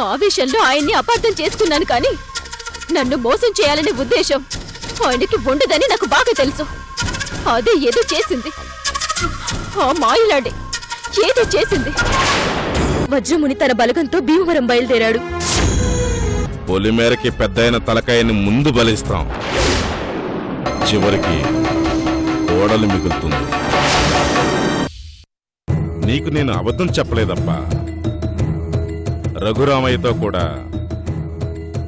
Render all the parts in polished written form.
ఆవేశంలో ఆయన్ని అపార్థం చేసుకున్నాను కానీ నన్ను మోసం చేయాలనే ఉద్దేశం ఆయనకి ఉండదని నాకు బాగా తెలుసు. అదే ఏదో చేసింది, ఆ మాయలాడే ఏదో చేసింది. వజ్రముని తన బలగంతో భీమవరం బయలుదేరాడు. పొలిమేరకి పెద్దయిన తలకాయని ముందు బలిస్తాం, చివరికి ఓడలు మిగులుతుంది. నీకు నేను అబద్ధం చెప్పలేదప్పా. రఘురామయ్యతో కూడా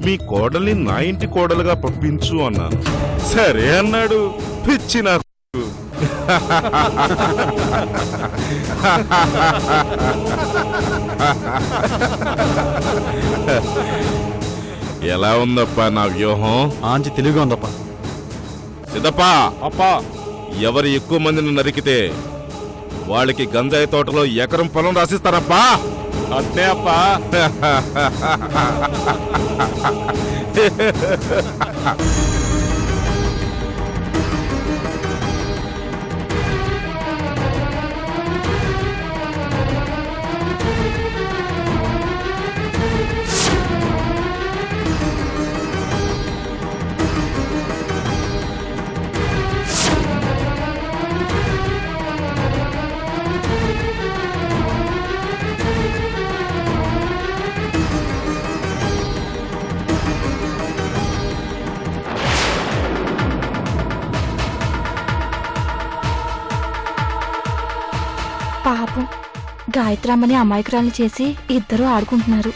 మీ కోడల్ని నా ఇంటి కోడలుగా పంపించు అన్నాను. సరే అన్నాడు. పిచ్చి నా ఎలా ఉందప్పా నా వ్యూహం? ఆంచి తెలివిగా ఉందప్పా. సిద్ధప్పా, అప్పా, ఎవరు ఎక్కువ మందిని నరికితే వాళ్ళకి గంజాయి తోటలో ఎకరం పొలం రాసిస్తారప్పా. అట్నే అప్పా. పాపం గాయత్రమ్మని అమాయకురాలు చేసి ఇద్దరూ ఆడుకుంటున్నారు.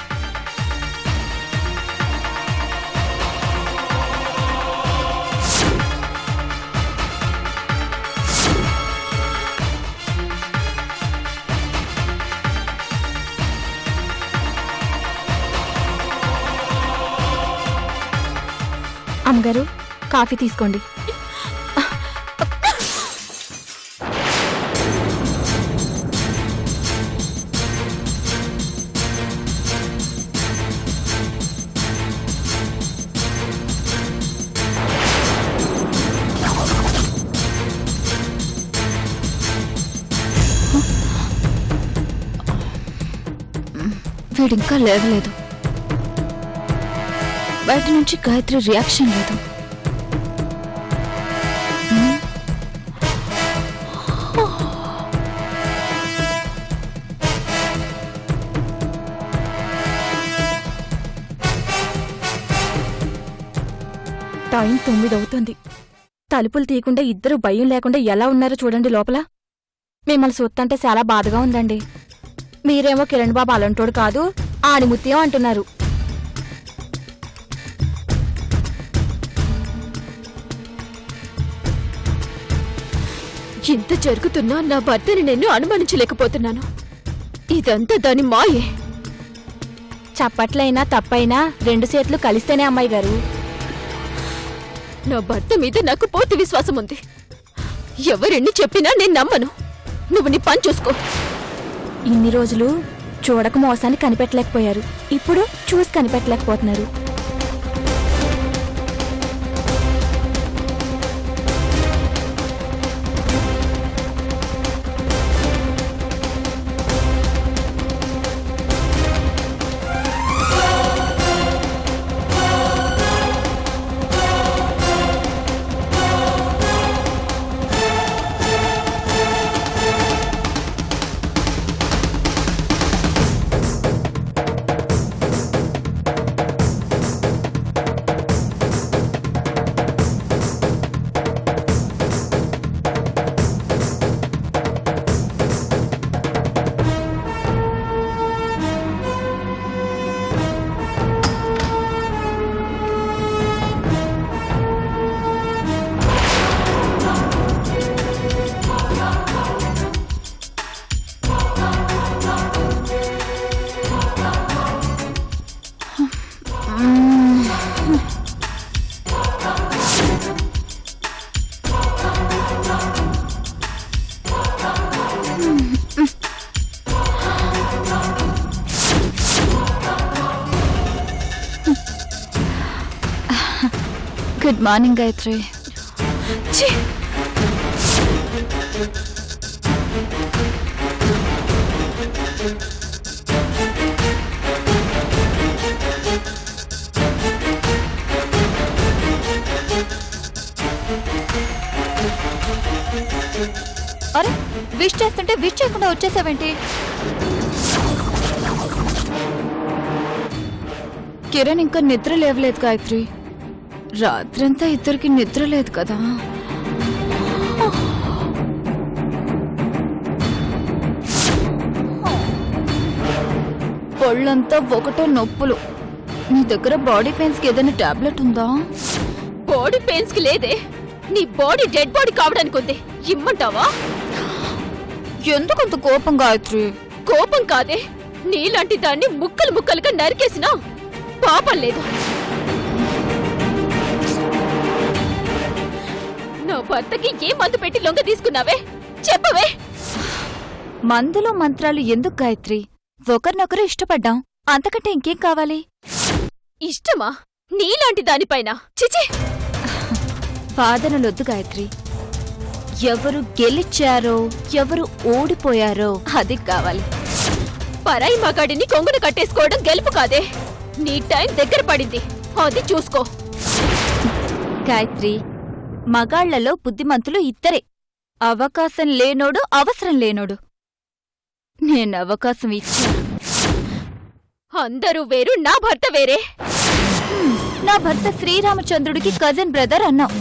అమ్మగారు, కాఫీ తీసుకోండి. వీడింకా లేవలేదు. బయట నుంచి గాయత్రి రియాక్షన్ లేదు. టైం 9 అవుతుంది. తలుపులు తీయకుండా ఇద్దరు భయం లేకుండా ఎలా ఉన్నారో చూడండి లోపల. మిమ్మల్ని చూస్తుంటే చాలా బాధగా ఉందండి. మీరేమో కిరణ్ బాబు అలాంటోడు కాదు, ఆణిముత్యం అంటున్నారు. ఇంత జరుగుతున్నా నా భర్తని నేను అనుమానించలేకపోతున్నాను. ఇదంతా దాని మాయే. చప్పట్లైనా తప్పైనా 2 చేతులు కలిస్తేనే అమ్మాయి గారు. నా భర్త మీద నాకు పూర్తి విశ్వాసం ఉంది. ఎవరెన్ని చెప్పినా నేను నమ్మను. నువ్వు నీ పని చూసుకో. ఇన్ని రోజులు చూడక మోసాన్ని కనిపెట్టలేకపోయారు, ఇప్పుడు చూసి కనిపెట్టలేకపోతున్నారు. Good morning Gayatri. విష్ చేస్తుంటే విష్ చేయకుండా వచ్చేసావేంటి? కిరణ్ ఇంకా నిద్ర లేవలేదు గాయత్రి. రాత్రంతా ఇద్దరికి నిద్ర లేదు కదా. ఒళ్ళంతా ఒకటే నొప్పులు. నీ దగ్గర బాడీ పెయిన్స్ కి ఏదైనా టాబ్లెట్ ఉందా? బాడీ పెయిన్స్ కి లేదే, నీ బాడీ డెడ్ బాడీ కావడానికి ఉంది. ఇమ్మంటావా? ఎందుకంత కోపం గాయత్రి? కోపం కాదే, నీలాంటి దాన్ని ముక్కలు ముక్కలుగా నరికేసినా పాపం లేదు. నా భర్తకి ఏ మందు పెట్టి లొంగ తీసుకున్నావే చెప్పవే. మందులో మంత్రాలు ఎందుకు గాయత్రి? ఒకరినొకరు ఇష్టపడ్డాం, అంతకంటే ఇంకేం కావాలి? ఇష్టమా నీలాంటి దానిపైన? చిచి, వాదనలొద్దు గాయత్రి. ఎవరు గెలిచారో ఎవరు ఓడిపోయారో అది కావాలి. పరాయి మగాడిని కొంగున కట్టేసుకోవడం గెలుపు కాదే. నీ టైం దగ్గర పడింది, అది చూసుకో. గాయత్రి, మగాళ్లలో బుద్ధిమంతులు ఇద్దరే, అవకాశం లేనోడు అవసరం లేనోడు. నేను అవకాశం ఇచ్చా. అందరూ వేరు, నా భర్త వేరే. నా భర్త శ్రీరామచంద్రుడికి కజిన్ బ్రదర్ అన్నావు.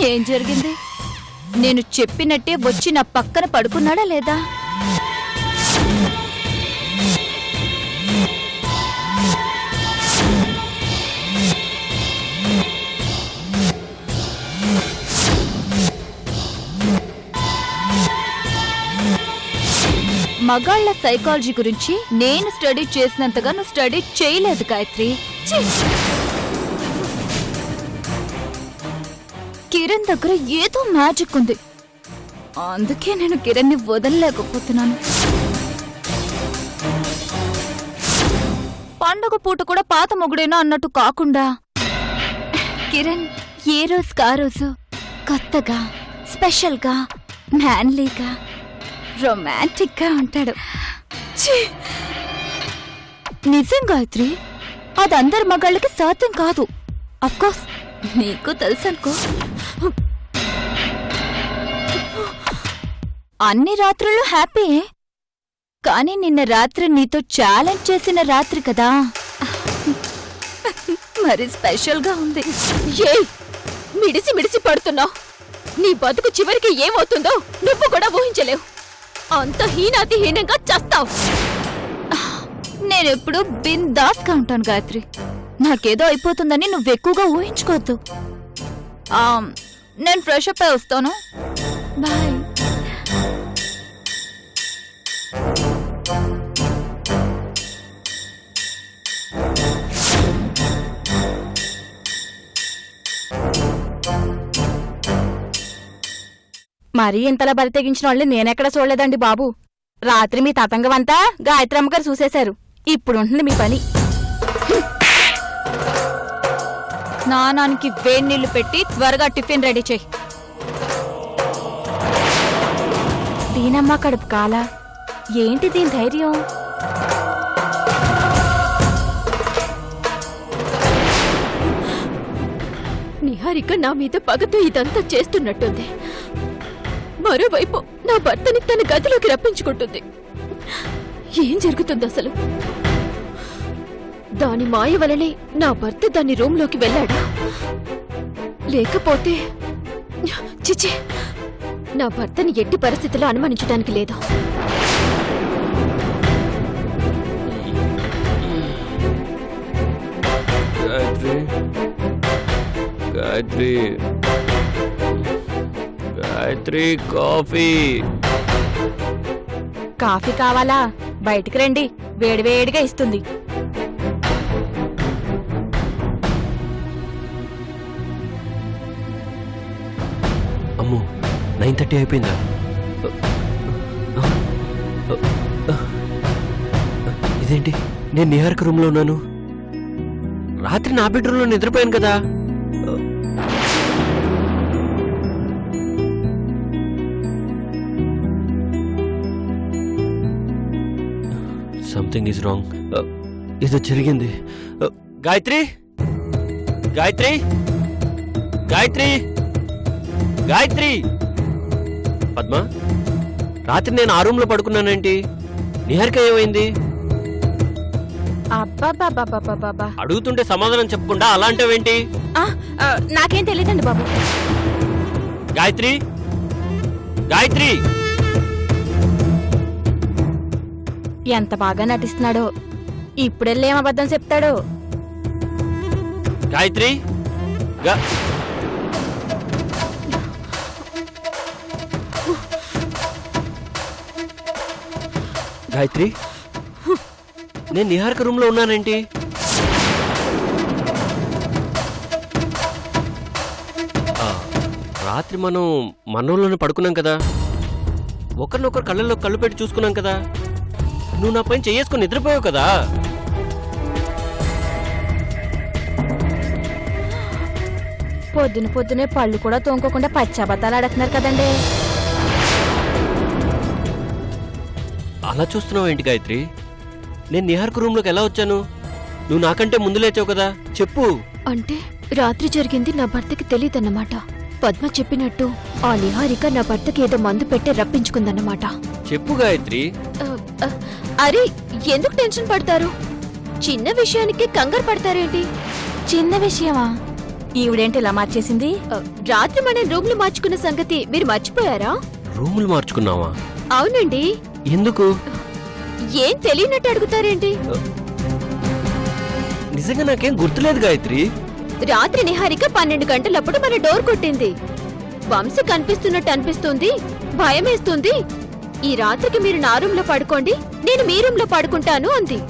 ఏం జరిగింది? నేను చెప్పినట్టే వచ్చి నా పక్కన పడుకున్నాడా లేదా? మగాళ్ల సైకాలజీ గురించి నేను స్టడీ చేసినంతగా నువ్వు స్టడీ చేయలేదు గాయత్రి. ఛీ! కిరణ్ దగ్గర ఏదో మ్యాజిక్ ఉంది, అందుకే నేను కిరణ్ని వదలలేకపోతున్నాను. పండగ పూట కూడా పాత మొగుడేనా అన్నట్టు కాకుండా కిరణ్ ఏ రోజుకా రోజు కొత్తగా, స్పెషల్గా, మ్యాన్లీగా, రొమాంటిక్ గా ఉంటాడు. నిజం గాయత్రి, అది అందరి మగాళ్ళకి సాధ్యం కాదు. అఫ్కోర్స్ నీకు తెలుసనుకో. అన్ని రాత్రులు హ్యాపీయే, కానీ నిన్న రాత్రి నీతో ఛాలెంజ్ చేసిన రాత్రి కదా, మరి స్పెషల్ గా ఉంది. ఏ మిడిసి మిడిసి పడుతున్నావు? నీ బతుకు చివరికి ఏమవుతుందో నువ్వు కూడా ఊహించలేవు. అంత హీనాతిహీనంగా చస్తావు. నేనెప్పుడు బిందాస్గా ఉంటాను గాయత్రి. నాకేదో అయిపోతుందని నువ్వెక్కువగా ఊహించుకోవద్దు. నేను ఫ్రెష్ అప్ అయి వస్తాను. బాయ్. మరీ ఇంతలా బరి తెగించిన వాళ్ళని నేనెక్కడ చూడలేదండి బాబు. రాత్రి మీ తతంగమంతా గాయత్రమ్మ గారు చూసేశారు. ఇప్పుడుంటుంది మీ పని. స్నానానికి వేడి నీళ్లు పెట్టి త్వరగా టిఫిన్ రెడీ చేయి. దీనమ్మ కడుపు కాలా? ఏంటి దీని ధైర్యం? నిహారిక నా మీద పగతో ఇదంతా చేస్తున్నట్టుంది. మరోవైపు నా భర్తని తన గదిలోకి రప్పించుకుంటుంది. ఏం జరుగుతుంది అసలు? దాని మాయ వలనే నా భర్త దాని రూంలోకి వెళ్ళాడా? లేకపోతే చిచి, నా భర్తని ఎట్టి పరిస్థితుల్లో అనుమానించడానికి లేదు. గాయత్రి, గాయత్రి, కాఫీ. కాఫీ కావాలా? బయటికి రండి, వేడివేడిగా ఇస్తుంది. అమ్మో, 9:30 అయిపోయిందా? ఇదేంటి, నేను నిహారిక రూమ్లో ఉన్నాను. రాత్రి నా బెడ్రూమ్లో నిద్రపోయాను కదా. Something is wrong. ఏదో జరిగింది. గాయత్రి, గాయత్రి, గాయత్రి, గాయత్రి. పద్మ, రాత్రి నేను ఆ రూమ్ లో పడుకున్నానేంటి? నిహారిక ఏమైంది? అబ్బాబాబాబాబాబా అడుగుతుంటే సమాధానం చెప్పకుండా అలాంటివేంటి? నాకేం తెలియదండి బాబు. గాయత్రి, గాయత్రి! ఎంత బాగా నటిస్తున్నాడో. ఇప్పుడెళ్ళేం అబద్ధం చెప్తాడో. గాయత్రి! గాయత్రి, నేను నిహారిక రూమ్ లో ఉన్నానేంటి? రాత్రి మనం మనోళ్ళని పడుకున్నాం కదా, ఒకరినొకరు కళ్ళల్లో కళ్ళు పెట్టి చూసుకున్నాం కదా, నువ్వు నా పైన చేసుకుని నిద్రపోయావు కదా. పొద్దునే పళ్ళు కూడా తోముకోకుండా పచ్చబద్దాలు ఆడుతున్నారు కదండి. అలా చూస్తున్నావు ఏంటి గాయత్రి? నేను నిహారిక రూమ్ లోకి ఎలా వచ్చాను? నువ్వు నాకంటే ముందు లేచావు కదా, చెప్పు. అంటే రాత్రి జరిగింది నా భర్తకి తెలియదన్నమాట. పద్మ చెప్పినట్టు ఆ నిహారిక నా భర్తకి ఏదో మందు పెట్టి రప్పించుకుందన్నమాట. చెప్పు గాయత్రి. అరే, ఎందుకు టెన్షన్ పడతారు? చిన్న విషయానికి కంగారు పడతారేంటి? చిన్న విషయమా? ఈవిడేంటి ఇలా మార్చేసింది? రాత్రి మనం రూమ్లు మార్చుకున్న సంగతి మీరు మర్చిపోయారా? రూములు మార్చుకున్నావా? అవునండి. ఎందుకు? ఏం తెలియనట్టు అడుగుతారేంటి? నిజంగా నాకేం గుర్తులేదు గాయత్రి. రాత్రి నిహారిక 12 గంటలప్పుడు మన డోర్ కొట్టింది. వంశీ కనిపిస్తున్నట్టు అనిపిస్తుంది, భయమేస్తుంది. ఈ రాత్రికి మీరు నా రూమ్ లో పడుకోండి, నేను మీ రూమ్ లో పడుకుంటాను అంది.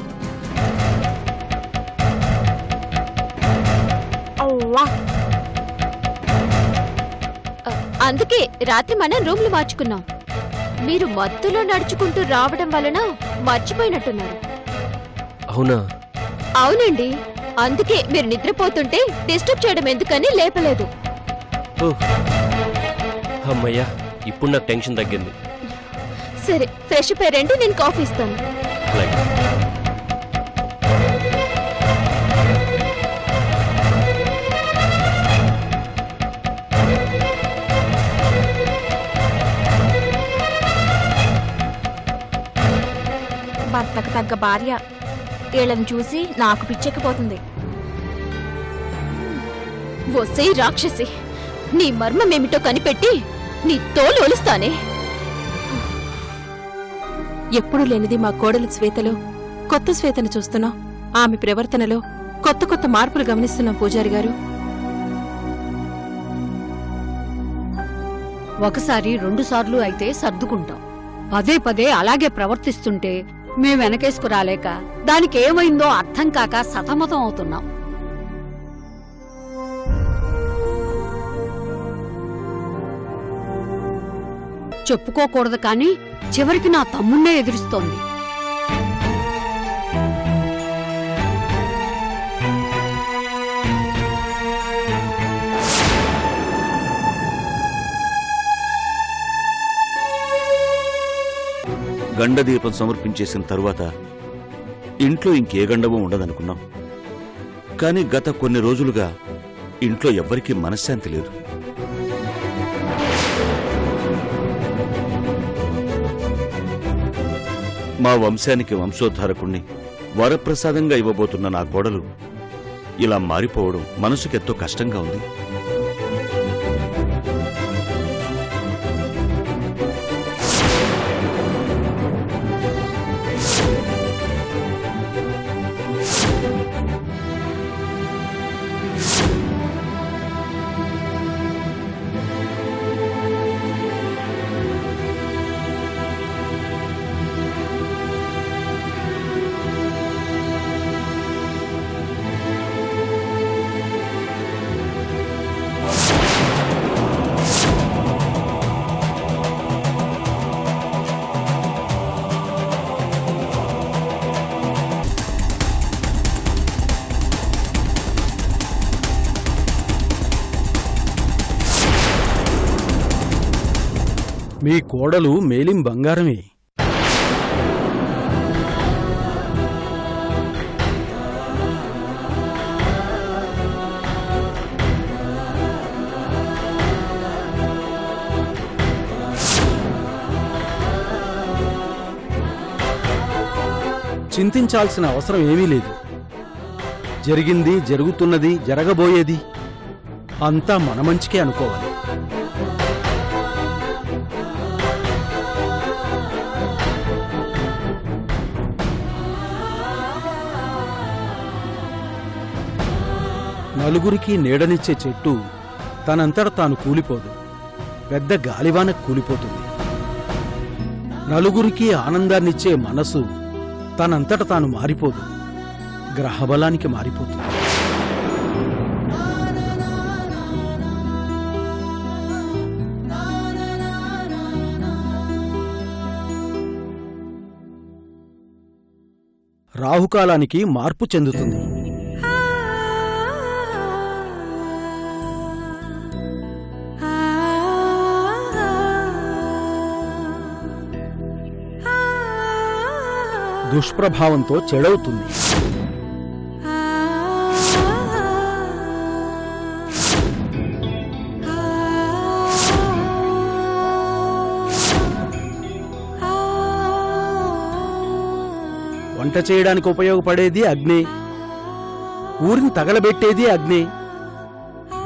అందుకే రాత్రి మనం రూమ్లు మార్చుకున్నాం. మీరు మత్తులో నడుచుకుంటూ రావడం వలన మర్చిపోయినట్టున్నారు. అవునా? అవునండి. అందుకే మీరు నిద్రపోతుంటే డిస్టర్బ్ చేయడం ఎందుకని లేపలేదు. అమ్మయ్యా, ఇప్పుడు నాకు టెన్షన్ తగ్గింది. సరే, ఫ్రెష్ అప్ అయ్యారంటే నేను కాఫీ ఇస్తాను. భర్తకు తగ్గ భార్య. వీళ్ళని చూసి నాకు పిచ్చెక్కిపోతుంది. వసే రాక్షసి, నీ మర్మమేమిటో కనిపెట్టి నీ తోలు ఒలుస్తానే. ఎప్పుడు లేనిది మా కోడలు శ్వేతలో కొత్త శ్వేతను చూస్తున్నాం. ఆమె ప్రవర్తనలో కొత్త కొత్త మార్పులు గమనిస్తున్నాం పూజారి గారు. ఒకసారి 2 సార్లు అయితే సర్దుకుంటాం. పదే పదే అలాగే ప్రవర్తిస్తుంటే మేం వెనకేసుకు రాలేక దానికి ఏమైందో అర్థం కాక సతమతం అవుతున్నాం. చెప్పుకోకూడదు కానీ చివరికి నా తమ్ముణ్ణే ఎదురిస్తోంది. గండదీపం సమర్పించేసిన తరువాత ఇంట్లో ఇంకే గండమూ ఉండదనుకున్నాం. కానీ గత కొన్ని రోజులుగా ఇంట్లో ఎవ్వరికీ మనశ్శాంతి లేదు. మా వంశానికి వంశోద్ధారకుణ్ణి వరప్రసాదంగా ఇవ్వబోతున్న నా కోడలు ఇలా మారిపోవడం మనసుకెంతో కష్టంగా ఉంది. మీ కోడలు మేలిం బంగారమే. చింతించాల్సిన అవసరం ఏమీ లేదు. జరిగింది, జరుగుతున్నది, జరగబోయేది అంతా మన మంచికే అనుకోవాలి. నలుగురికి నీడనిచ్చే చెట్టు తనంతట తాను కూలిపోదు, పెద్ద గాలివానకు కూలిపోతుంది. నలుగురికి ఆనందాన్నిచ్చే మనసు తనంతట తాను మారిపోదు, గ్రహబలానికి మారిపోతుంది. రాహుకాలానికి మార్పు చెందుతుంది. దుష్ప్రభావంతో చెడవుతుంది. వంట చేయడానికి ఉపయోగపడేది అగ్ని, ఊరిని తగలబెట్టేది అగ్ని.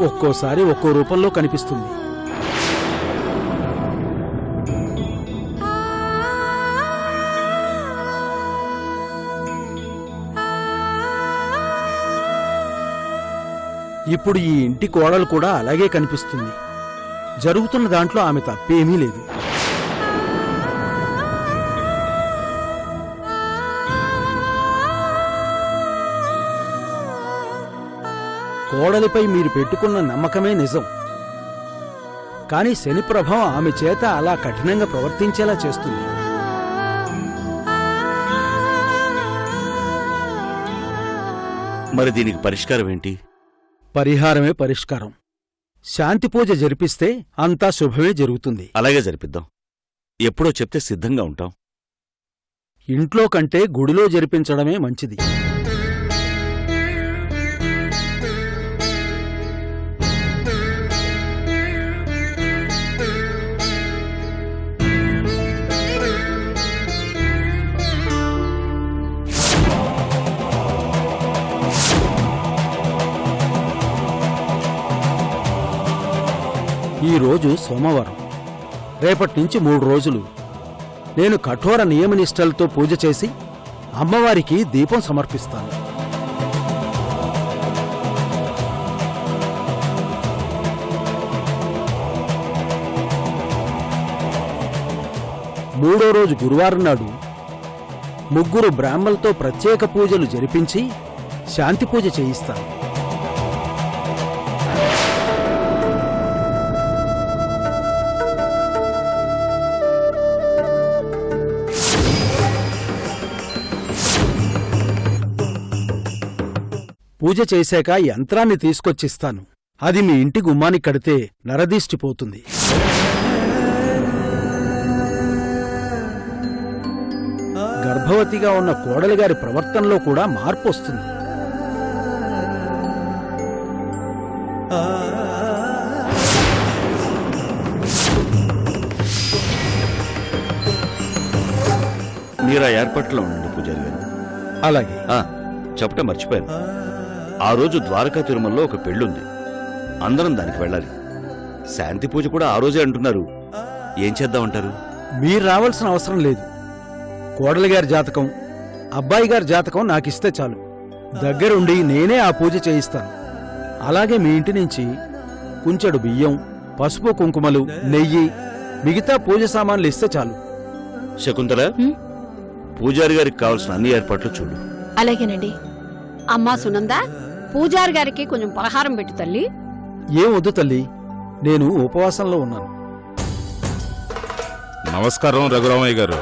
ఒక్కోసారి ఒక్కో రూపంలో కనిపిస్తుంది. ఇప్పుడు ఈ ఇంటి కోడలు కూడా అలాగే కనిపిస్తుంది. జరుగుతున్న దాంట్లో ఆమె తప్పేమీ లేదు. కోడలిపై మీరు పెట్టుకున్న నమ్మకమే నిజం. కాని శని ప్రభావం ఆమె చేత అలా కఠినంగా ప్రవర్తించేలా చేస్తుంది. మరి దీనికి పరిష్కారం ఏంటి? పరిహారమే పరిష్కారం. శాంతి పూజ జరిపిస్తే అంతా శుభమే జరుగుతుంది. అలాగే జరిపిద్దాం. ఎప్పుడో చెప్తే సిద్ధంగా ఉంటాం. ఇంట్లో కంటే గుడిలో జరిపించడమే మంచిది. ఈ రోజు సోమవారం. రేపట్నుంచి 3 రోజులు నేను కఠోర నియమనిష్టలతో పూజ చేసి అమ్మవారికి దీపం సమర్పిస్తాను. మూడో రోజు గురువారం నాడు 3 బ్రాహ్మలతో ప్రత్యేక పూజలు జరిపించి శాంతి పూజ చేయిస్తాను. పూజ చేశాక యంత్రాన్ని తీసుకొచ్చిస్తాను. అది మీ ఇంటి గుమ్మానికి కడితే నరదీష్టిపోతుంది. గర్భవతిగా ఉన్న కోడలి గారి ప్రవర్తనలో కూడా మార్పు వస్తుంది. మీరా ఏర్పాట్లో ఉండండి పూజారి గారు. అలాగే. చెప్పటం మర్చిపోయాను. ఆ రోజు ద్వారకా తిరుమలలో ఒక పెళ్ళుంది. అందరం దానికి వెళ్ళాలి. శాంతి పూజ కూడా ఆ రోజే అంటున్నారు. ఏం చేద్దామంటారు? మీరు రావాల్సిన అవసరం లేదు. కోడలి గారి జాతకం, అబ్బాయి గారి జాతకం నాకిస్తే చాలు. దగ్గరుండి నేనే ఆ పూజ చేయిస్తాను. అలాగే మీ ఇంటి నుంచి కుంచెడు బియ్యం, పసుపు కుంకుమలు, నెయ్యి, మిగతా పూజ సామాన్లు ఇస్తే చాలు. శకుంతల, పూజారి గారికి కావాల్సిన అన్ని ఏర్పాట్లు చూడు. అలాగేనండి. అమ్మా సునందా, పూజారి గారికి కొంచెం పలహారం పెట్టు తల్లి. ఏం వద్దు తల్లి, నేను ఉపవాసంలో ఉన్నాను. నమస్కారం రఘురామయ్య గారు.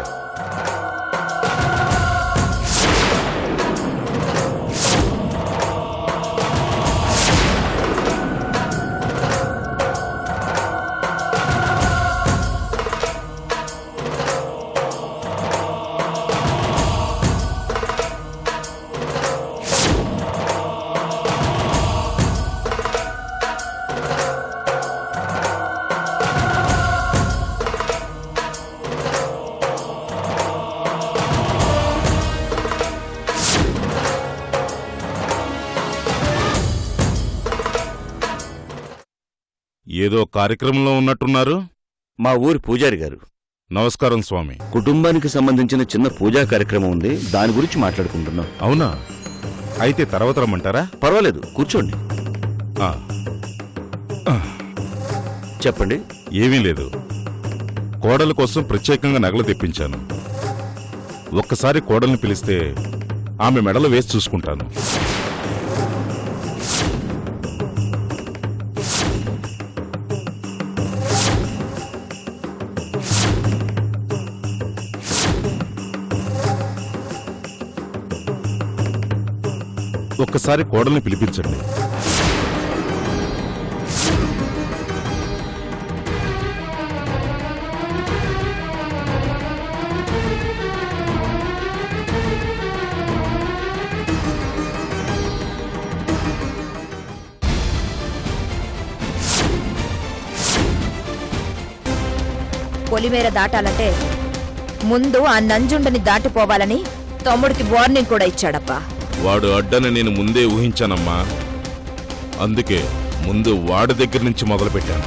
ఏదో కార్యక్రమంలో ఉన్నట్టున్నారు. మా ఊరి పూజారి గారు. నమస్కారం స్వామి. కుటుంబానికి సంబంధించిన చిన్న పూజా కార్యక్రమం ఉంది, దాని గురించి మాట్లాడుకుంటున్నాం. అవునా? అయితే తర్వాత రమ్మంటారా? పర్వాలేదు, కూర్చోండి. ఆ, చెప్పండి. ఏమీ లేదు. కోడల కోసం ప్రత్యేకంగా నగలు తెప్పించాను. ఒక్కసారి కోడల్ని పిలిస్తే ఆమె మెడలో వేసి చూసుకుంటాను. ఒక్కసారి కోడల్ని పిలిపించండి. పొలిమేర దాటాలంటే ముందు ఆ నంజుండని దాటిపోవాలని తమ్ముడికి వార్నింగ్ కూడా ఇచ్చాడప్పా. వాడు అడ్డని నేను ముందే ఊహించానమ్మా. అందుకే ముందు వాడి దగ్గర నుంచి మొదలుపెట్టాను.